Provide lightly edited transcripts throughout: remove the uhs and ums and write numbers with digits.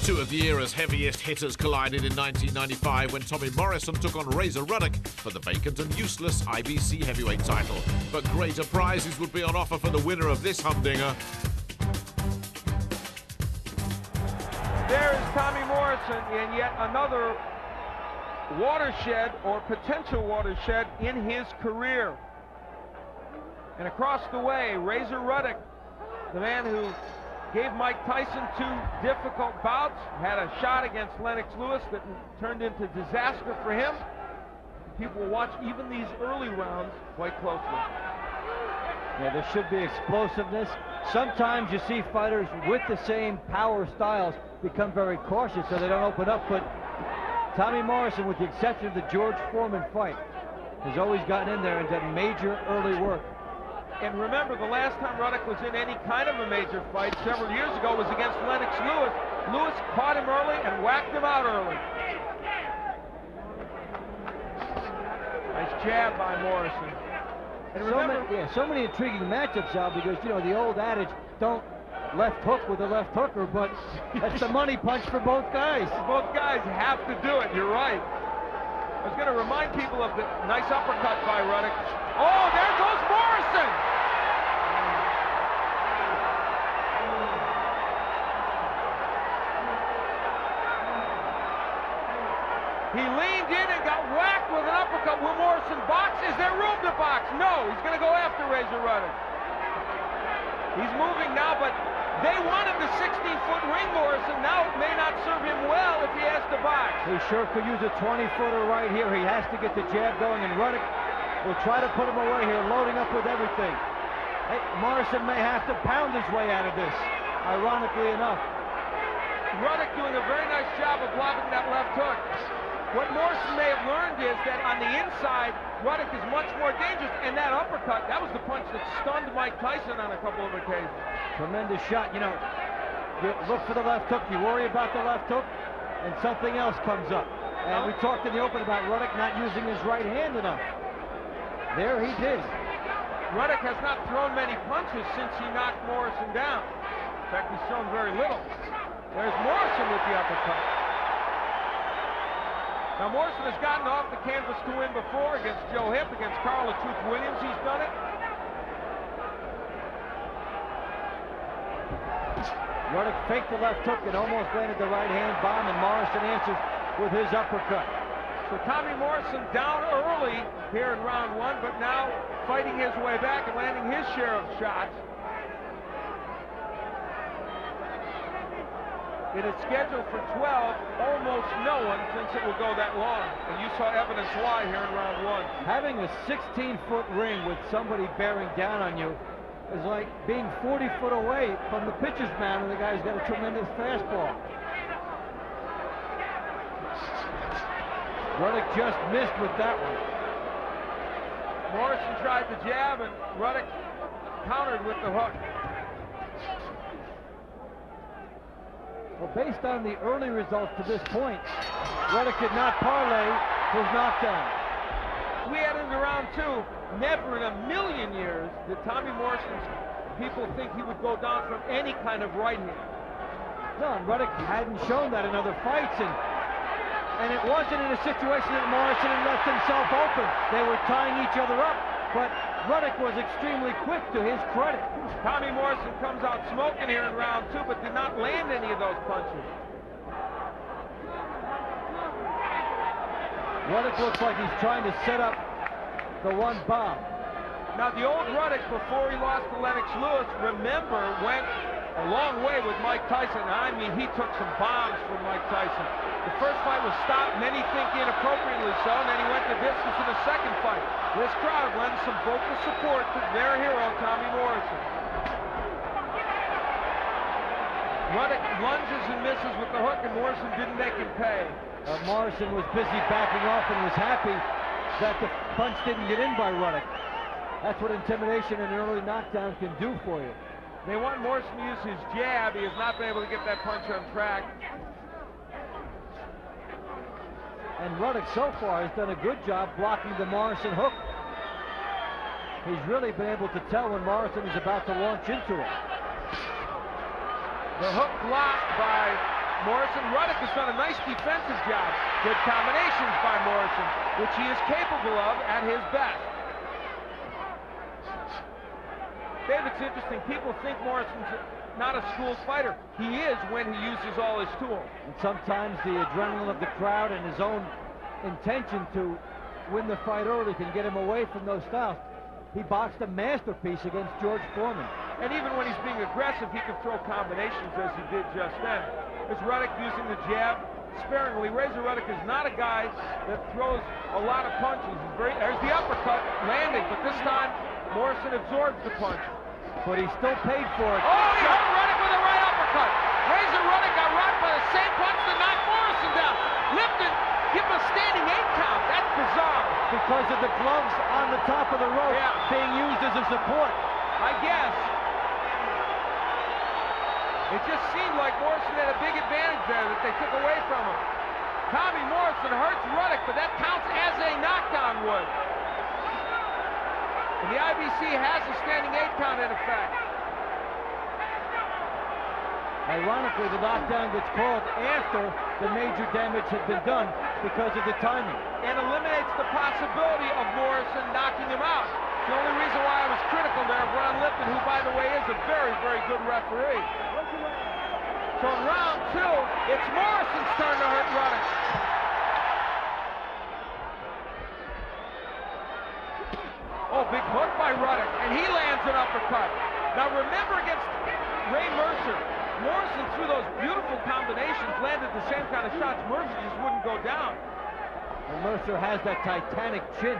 Two of the era's heaviest hitters collided in 1995 when Tommy Morrison took on Ruddock for the vacant and useless IBC heavyweight title. But greater prizes would be on offer for the winner of this humdinger. There is Tommy Morrison in yet another watershed or potential watershed in his career. And across the way, Ruddock, the man who gave Mike Tyson two difficult bouts, had a shot against Lennox Lewis that turned into disaster for him. People will watch even these early rounds quite closely. Yeah, there should be explosiveness. Sometimes you see fighters with the same power styles become very cautious so they don't open up, but Tommy Morrison, with the exception of the George Foreman fight, has always gotten in there and done major early work. And remember, the last time Ruddock was in any kind of a major fight several years ago was against Lennox Lewis. Lewis caught him early and whacked him out early. Nice jab by Morrison. And remember, so many intriguing matchups, Al, because, you know, the old adage, don't left hook with a left hooker, but that's the money punch for both guys. Both guys have to do it, you're right. I was going to remind people of the nice uppercut by Ruddock. Oh, there goes Morrison! He leaned in and got whacked with an uppercut. Will Morrison box? Is there room to box? No, he's going to go after Ruddock. He's moving now, but they wanted the 16-foot ring, Morrison. Now it may not serve him well if he has to box. He sure could use a 20-footer right here. He has to get the jab going, and Ruddock will try to put him away here, loading up with everything. Hey, Morrison may have to pound his way out of this, ironically enough. Ruddock doing a very nice job of blocking that left hook. What Morrison may have learned is that on the inside, Ruddock is much more dangerous, and that uppercut, that was the punch that stunned Mike Tyson on a couple of occasions. Tremendous shot. You know, you look for the left hook, you worry about the left hook, and something else comes up. And we talked in the open about Ruddock not using his right hand enough. There he did. Ruddock has not thrown many punches since he knocked Morrison down. In fact, he's thrown very little. There's Morrison with the uppercut. Now, Morrison has gotten off the canvas to win before against Joe Hipp, against Carl the Truth Williams. He's done it. Ruddock faked the left hook and almost landed the right hand bomb, and Morrison answers with his uppercut. So Tommy Morrison down early here in round one, but now fighting his way back and landing his share of shots. It is scheduled for 12. Almost no one thinks it will go that long. And you saw evidence why here in round one. Having a 16-foot ring with somebody bearing down on you is like being 40 foot away from the pitcher's mound, and the guy's got a tremendous fastball. Ruddock just missed with that one. Morrison tried the jab, and Ruddock countered with the hook. Well, based on the early results to this point, Ruddock did not parlay his knockdown. We head into round two. Never in a million years did Tommy Morrison's people think he would go down from any kind of right hand. No, and Ruddock hadn't shown that in other fights, and it wasn't in a situation that Morrison had left himself open. They were tying each other up, but Ruddock was extremely quick, to his credit. Tommy Morrison comes out smoking here in round two, but did not land any of those punches. Ruddock looks like he's trying to set up the one bomb. Now, the old Ruddock, before he lost to Lennox Lewis, remember, went a long way with Mike Tyson. I mean, he took some bombs from Mike Tyson. The first fight was stopped, many think inappropriately so, and then he went the distance in the second fight. This crowd lends some vocal support to their hero, Tommy Morrison. Ruddock lunges and misses with the hook, and Morrison didn't make him pay. Morrison was busy backing off and was happy that the punch didn't get in by Ruddock. That's what intimidation and early knockdown can do for you. They want Morrison to use his jab. He has not been able to get that punch on track. And Ruddock so far has done a good job blocking the Morrison hook. He's really been able to tell when Morrison is about to launch into it. The hook blocked by Morrison. Ruddock has done a nice defensive job. Good combinations by Morrison, which he is capable of at his best. Dave, it's interesting. People think Morrison's not a school fighter. He is when he uses all his tools. And sometimes the adrenaline of the crowd and his own intention to win the fight early can get him away from those styles. He boxed a masterpiece against George Foreman. And even when he's being aggressive, he can throw combinations as he did just then. Is Ruddock using the jab sparingly? Razor Ruddock is not a guy that throws a lot of punches. There's the uppercut landing, but this time Morrison absorbs the punch. But he still paid for it. Oh, he hurt Ruddock with a right uppercut. Razor Ruddock got rocked by the same punch that knocked Morrison down. Lifted, give him a standing 8 count. That's bizarre. Because of the gloves on the top of the rope being used as a support. I guess. It just seemed like Morrison had a big advantage there that they took away from him. Tommy Morrison hurts Ruddock, but that counts as a knockdown would. And the IBC has a standing 8 count in effect. Ironically, the knockdown gets called after the major damage had been done because of the timing. And eliminates the possibility of Morrison knocking him out. The only reason why I was critical there of Ron Lipton, who, by the way, is a very, very good referee. So in round 2, it's Morrison's turn to hurt Ruddock. Oh, big hook by Ruddock, and he lands an uppercut. Now remember against Ray Mercer, Morrison threw those beautiful combinations, landed the same kind of shots. Mercer just wouldn't go down. And Mercer has that titanic chin.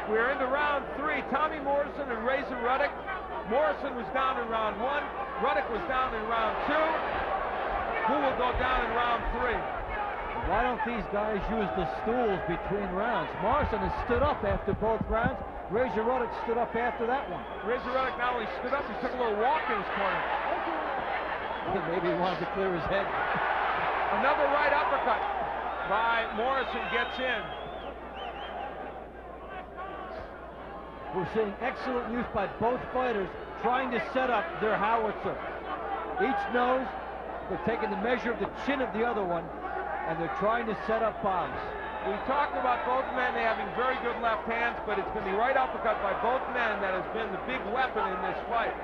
We're into round 3. Tommy Morrison and Razor Ruddock. Morrison was down in round 1. Ruddock was down in round 2. Who will go down in round 3? Why don't these guys use the stools between rounds? Morrison has stood up after both rounds. Razor Ruddock stood up after that one. Razor Ruddock not only stood up, he took a little walk in his corner. Maybe he wanted to clear his head. Another right uppercut by Morrison gets in. We're seeing excellent use by both fighters trying to set up their howitzer. Each knows they're taking the measure of the chin of the other one, and they're trying to set up bombs. We talked about both men having very good left hands, but it's been the right uppercut by both men that has been the big weapon in this fight.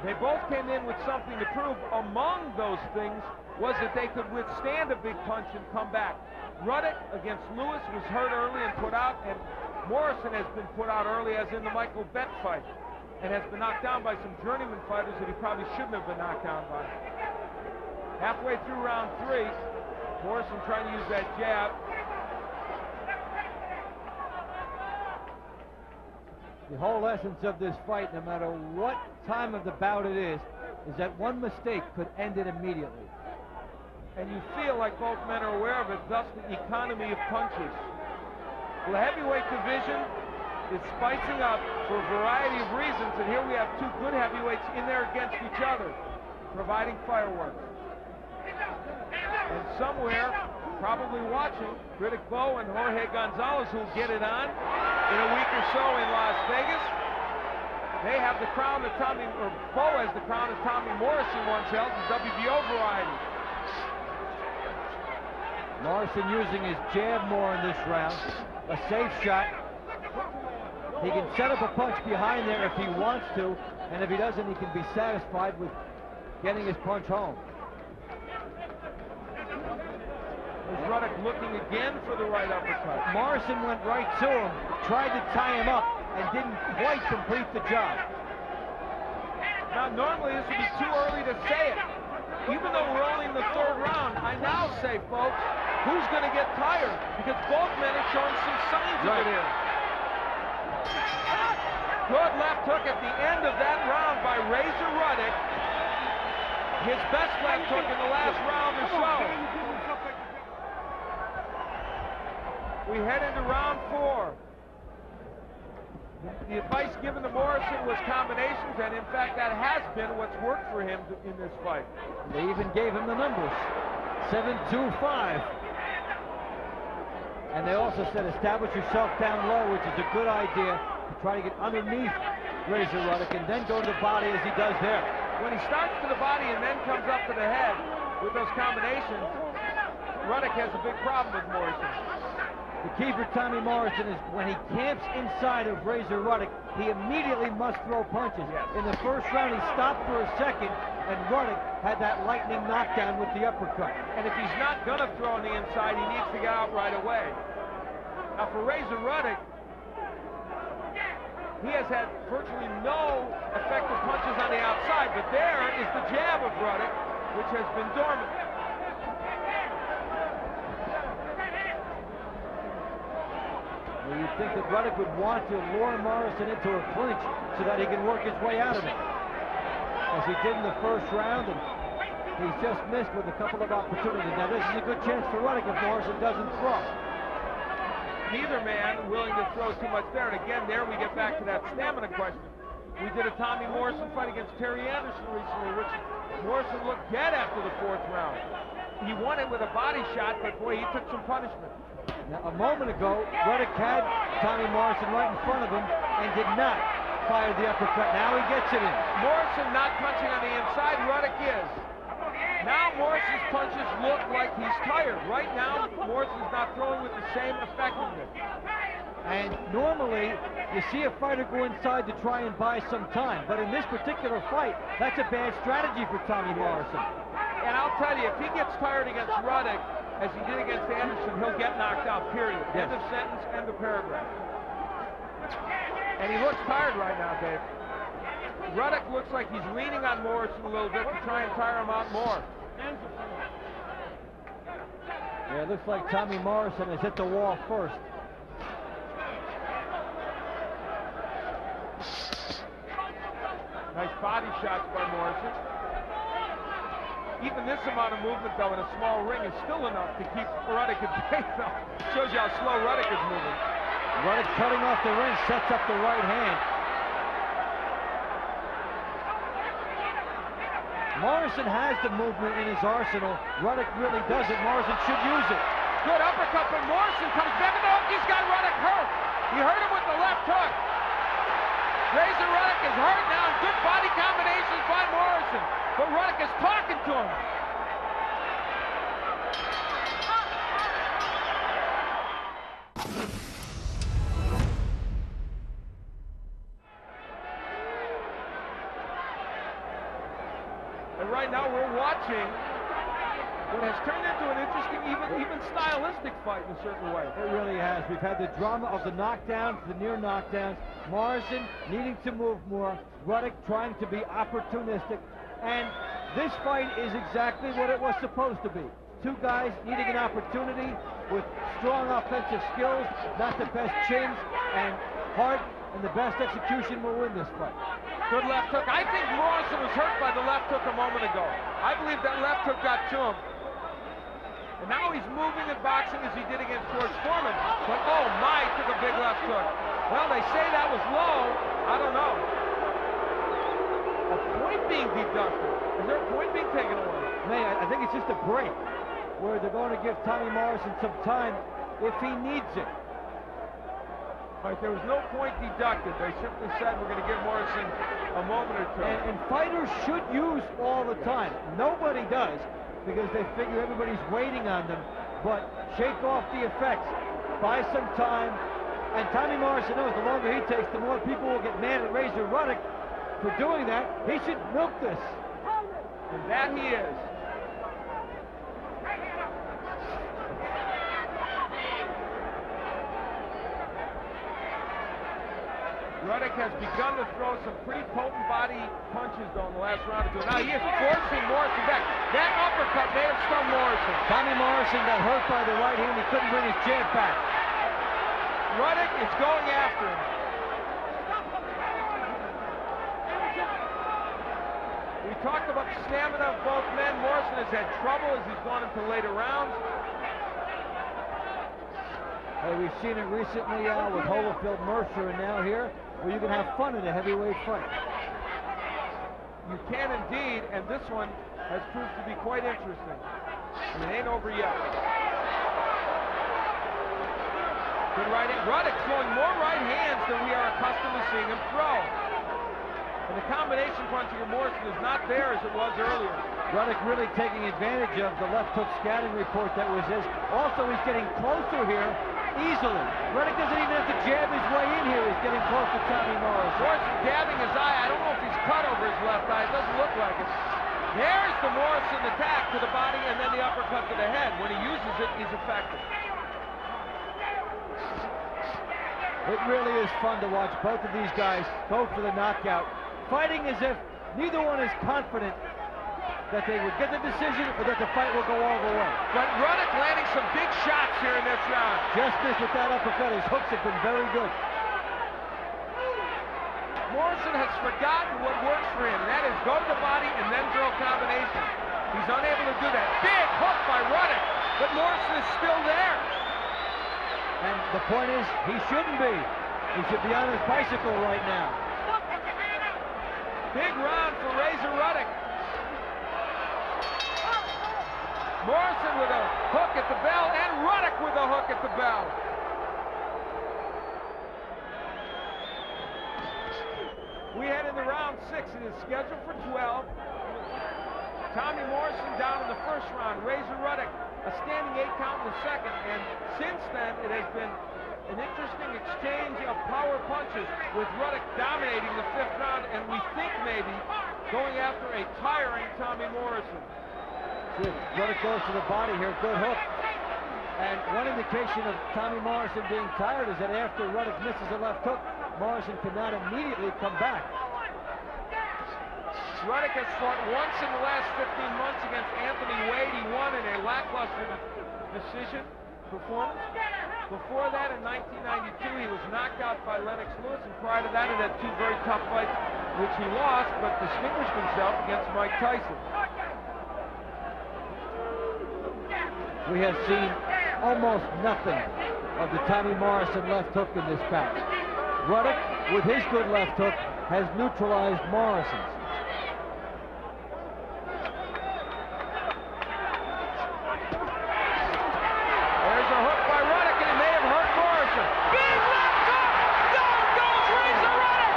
They both came in with something to prove. Among those things was that they could withstand a big punch and come back. Ruddock against Lewis was hurt early and put out, and Morrison has been put out early, as in the Michael Bett fight, and has been knocked down by some journeyman fighters that he probably shouldn't have been knocked down by. Halfway through round 3, Morrison trying to use that jab. The whole essence of this fight, no matter what time of the bout it is that one mistake could end it immediately. And you feel like both men are aware of it, thus the economy of punches. Well, the heavyweight division is spicing up for a variety of reasons, and here we have two good heavyweights in there against each other, providing fireworks. And somewhere, probably watching, Riddick Bowe and Jorge Gonzalez, who will get it on in a week or so in Las Vegas. They have the crown that Bowe has the crown that Tommy Morrison once held, the WBO variety. Morrison using his jab more in this round. A safe shot. He can set up a punch behind there if he wants to, and if he doesn't, he can be satisfied with getting his punch home. Is Ruddock looking again for the right uppercut? Morrison went right to him, tried to tie him up, and didn't quite complete the job. Now, normally this would be too early to say it. Even though we're only in the 3rd round, I now say, folks, who's going to get tired? Because both men are showing some signs of it here. Good left hook at the end of that round by Razor Ruddock. His best left hook in the last round or so. We head into round 4. The advice given to Morrison was combinations, and in fact that has been what's worked for him in this fight. They even gave him the numbers, 7-2-5. And they also said establish yourself down low, which is a good idea, to try to get underneath Razor Ruddock and then go to the body as he does there. When he starts to the body and then comes up to the head with those combinations, Ruddock has a big problem with Morrison. The key for Tommy Morrison is when he camps inside of Razor Ruddock, he immediately must throw punches. Yes. In the first round, he stopped for a second, and Ruddock had that lightning knockdown with the uppercut. And if he's not going to throw on the inside, he needs to get out right away. Now for Razor Ruddock, he has had virtually no effective punches on the outside, but there is the jab of Ruddock, which has been dormant. Well, you'd think that Ruddock would want to lure Morrison into a clinch so that he can work his way out of it, as he did in the first round, and he's just missed with a couple of opportunities. Now this is a good chance for Ruddock if Morrison doesn't throw. Neither man willing to throw too much there, and again, there we get back to that stamina question. We did a Tommy Morrison fight against Terry Anderson recently, which Morrison looked dead after the fourth round. He won it with a body shot, but boy, he took some punishment. Now, a moment ago, Ruddock had Tommy Morrison right in front of him and did not fire the uppercut. Now he gets it in. Morrison not punching on the inside, Ruddock is. Now Morrison's punches look like he's tired. Right now, Morrison's not throwing with the same effectiveness. And normally, you see a fighter go inside to try and buy some time. But in this particular fight, that's a bad strategy for Tommy Morrison. And I'll tell you, if he gets tired against Ruddock, as he did against Anderson, he'll get knocked out, period. Yes. End of sentence, end of paragraph. And he looks tired right now, Dave. Ruddock looks like he's leaning on Morrison a little bit to try and tire him out more. Yeah, it looks like Tommy Morrison has hit the wall first. Nice body shots by Morrison. Even this amount of movement, though, in a small ring is still enough to keep Ruddock at bay, though. Shows you how slow Ruddock is moving. Ruddock cutting off the ring, sets up the right hand. Morrison has the movement in his arsenal. Ruddock really doesn't. Morrison should use it. Good uppercut, but Morrison comes back. No, he's got Ruddock hurt. He hurt him with the left hook. Razor Ruddock is hurt now. Good body combinations by Morrison. But Ruddock is talking to him. And right now we're watching what has turned into an interesting, even stylistic fight in a certain way. It really has. We've had the drama of the knockdowns, the near knockdowns. Morrison needing to move more. Ruddock trying to be opportunistic. And this fight is exactly what it was supposed to be. Two guys needing an opportunity with strong offensive skills, not the best chins, and heart and the best execution will win this fight. Good left hook. I think Morrison was hurt by the left hook a moment ago. I believe that left hook got to him. And now he's moving in boxing as he did against George Foreman. But oh my, took a big left hook. Well, they say that was low. I don't know. A point being deducted. Is there a point being taken away? Man, I think it's just a break where they're going to give Tommy Morrison some time if he needs it. Right, there was no point deducted. They simply said we're going to give Morrison a moment or two. And fighters should use all the time. Nobody does because they figure everybody's waiting on them. But shake off the effects. Buy some time. And Tommy Morrison knows the longer he takes, the more people will get mad at Razor Ruddock for doing that. He should milk this. And that he is. Ruddock has begun to throw some pretty potent body punches, though, in the last round or two. Now he is forcing Morrison back. That uppercut may have stunned Morrison. Tommy Morrison got hurt by the right hand. He couldn't bring his jab back. Ruddock is going after him. We talked about the stamina of both men. Morrison has had trouble as he's gone into later rounds. Hey, we've seen it recently with Holyfield, Mercer, and now here, where you can have fun in a heavyweight fight. You can indeed, and this one has proved to be quite interesting. And it ain't over yet. Good right hand. Ruddock throwing more right hands than we are accustomed to seeing him throw. And the combination punching of Morrison is not there as it was earlier. Ruddock really taking advantage of the left hook scouting report that was his. Also, he's getting closer here easily. Ruddock doesn't even have to jab his way in here. He's getting close to Tommy Morrison. Morrison dabbing his eye. I don't know if he's cut over his left eye. It doesn't look like it. There's the Morrison attack to the body and then the uppercut to the head. When he uses it, he's effective. It really is fun to watch both of these guys go for the knockout, fighting as if neither one is confident that they would get the decision or that the fight will go all the way. But Ruddock landing some big shots here in this round. Just missed with that uppercut. His hooks have been very good. Morrison has forgotten what works for him, and that is go to the body and then drill combination. He's unable to do that. Big hook by Ruddock, but Morrison is still there. And the point is, he shouldn't be. He should be on his bicycle right now. Big round for Razor Ruddock. Morrison with a hook at the bell, and Ruddock with a hook at the bell. We head into round 6. It is scheduled for 12. Tommy Morrison down in the first round. Razor Ruddock a standing 8 count in the second. And since then, it has been an interesting exchange of power punches with Ruddock dominating the 5th round, and we think maybe going after a tiring Tommy Morrison. Good. Ruddock goes to the body here. Good hook. And one indication of Tommy Morrison being tired is that after Ruddock misses a left hook, Morrison cannot immediately come back. Ruddock has fought once in the last 15 months against Anthony Wade. He won in a lackluster decision performance. Before that, in 1992, he was knocked out by Lennox Lewis, and prior to that, he had 2 very tough fights, which he lost, but distinguished himself against Mike Tyson. We have seen almost nothing of the Tommy Morrison left hook in this bout. Ruddock, with his good left hook, has neutralized Morrison's. There's a hook by Ruddock, and it may have hurt Morrison. Big left hook! Down goes Razor Ruddock!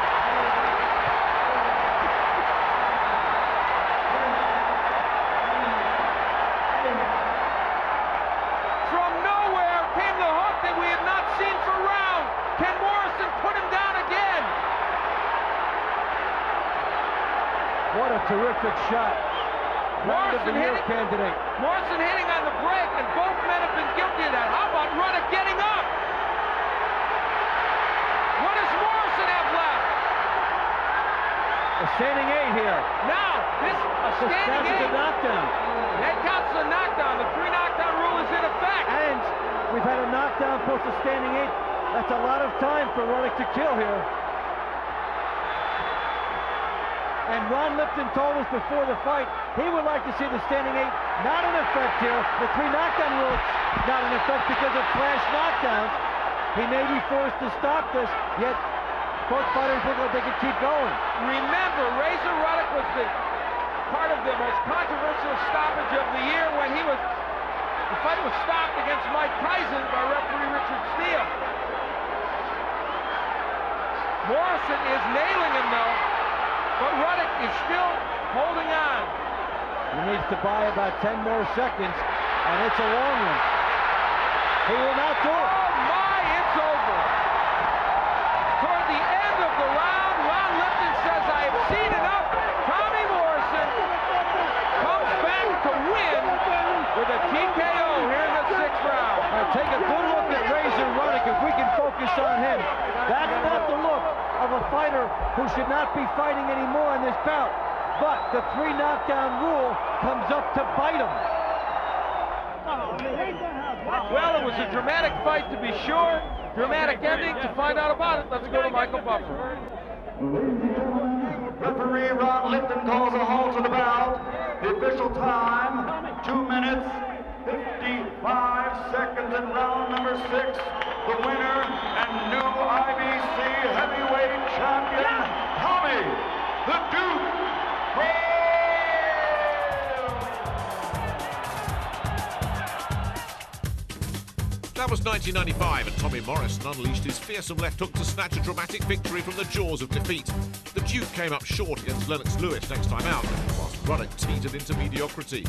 From nowhere came the hook that we have not seen for rounds. Can Morrison put him down again? What a terrific shot. Round of the year candidate. Morrison hitting on the break, and both men have been guilty of that. How about Ruddock getting up? What does Morrison have left? A standing 8 here. Now, this a standing 8. That's a knockdown. That counts as a knockdown. The 3 knockdown rule is in effect. And we've had a knockdown plus a standing 8. That's a lot of time for Ruddock to kill here. And Ron Lipton told us before the fight he would like to see the standing 8 not in effect here. The 3 knockdown rule not in effect because of flash knockdowns. He may be forced to stop this, yet both fighters look like they can keep going. Remember, Razor Ruddock was the part of the most controversial stoppage of the year when the fight was stopped against Mike Tyson by referee Richard Steele. Morrison is nailing him though, but Ruddock is still holding on. He needs to buy about 10 more seconds, and it's a long one. He will not do it. Oh my, it's over. Toward the end of the round, Ron Lipton says, I have seen enough. Tommy Morrison comes back to win with a TKO here in the 6th round. Now take a good look at Razor Ruddock if we can focus on him. That's not the look of a fighter who should not be fighting anymore in this bout. But the 3 knockdown rule comes up to bite him. Well, it was a dramatic fight to be sure. Dramatic ending. To find out about it, let's go to Michael Buffer. Referee Ron Lipton calls a halt to the bout. The official time, 2 minutes, 55 seconds in round number 6. The winner and new IBC heavyweight champion, Tommy the Duke. That was 1995, and Tommy Morrison unleashed his fearsome left hook to snatch a dramatic victory from the jaws of defeat. The Duke came up short against Lennox Lewis next time out, whilst Ruddock teetered into mediocrity.